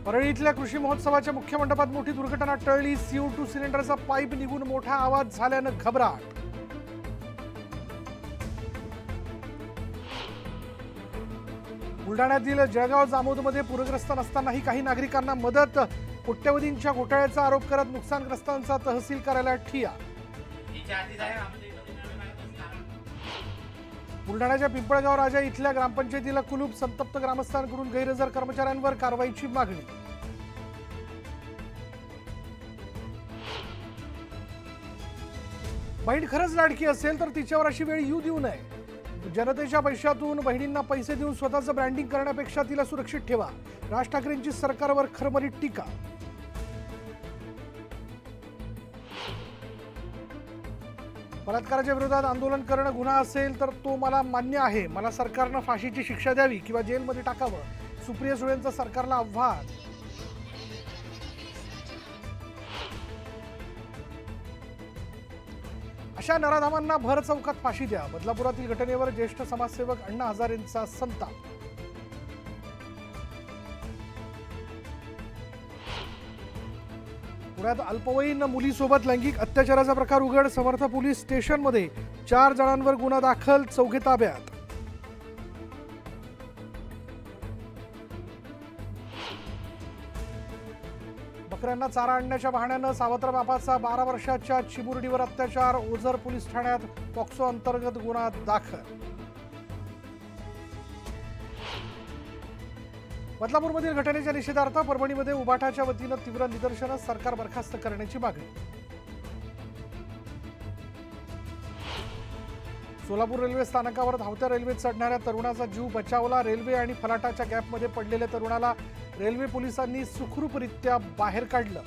परळी इथल्या कृषी महोत्सवाच्या मुख्य मंडपात मोठी दुर्घटना टळली। CO2 सिलेंडरचा पाईप निघून मोठा आवाज झाल्यानं घबराट। बुलढाण्यातील जळगाव जामोदमध्ये पूरग्रस्त नसतानाही काही नागरिकांना मदत। कोट्यवधींच्या घोटाळ्याचा आरोप करत नुकसानग्रस्तांचा तहसील कार्यालयात ठिय्या। बुलढाण्याच्या पिंपळगाव राजा इथल्या ग्रामपंचायतीला कुलूप। संतप्त ग्रामस्थांकडून गैरहजर कर्मचाऱ्यांवर कारवाईची मागणी। बहीण खरंच लाडकी असेल तर तिच्यावर अशी वेळ येऊ देऊ नये। जनतेच्या पैशातून बहिणींना पैसे देऊन स्वतःचं ब्रँडिंग करण्यापेक्षा तिला सुरक्षित ठेवा। राज ठाकरेंची सरकारवर खरमरीत टीका। बलात्काराच्या विरोधात आंदोलन करणं गुन्हा असेल तर तो मला मान्य आहे। मला सरकारनं फाशीची शिक्षा द्यावी किंवा जेलमध्ये टाकावं। सुप्रिया सुळेंचं सरकारला आव्हान। अशा नराधामांना भर चौकात फाशी द्या। बदलापुरातील घटनेवर ज्येष्ठ समाजसेवक अण्णा हजारेंचा संताप। पुण्यात अल्पवयीन मुलीसोबत लैंगिक अत्याचाराचा प्रकार उघड। समर्थ पोलीस स्टेशनमध्ये 4 जणांवर गुन्हा दाखल, 4 ताब्यात। बकऱ्यांना चारा आणण्याच्या बहाण्यानं सावत्र बापाचा 12 वर्षाच्या चिमुरडीवर अत्याचार। ओझर पोलीस ठाण्यात पॉक्सो अंतर्गत गुन्हा दाखल। बदलापूरमधील घटनेच्या निषेधार्थ परभणीमध्ये उबाठाच्या वतीनं तीव्र निदर्शनं। सरकार बरखास्त करण्याची मागणी। सोलापूर रेल्वे स्थानकावर धावत्या रेल्वेत चढणाऱ्या तरुणाचा जीव बचावला। रेल्वे आणि फलाटाच्या गॅपमध्ये पडलेल्या तरुणाला रेल्वे पोलिसांनी सुखरूपरित्या बाहेर काढलं।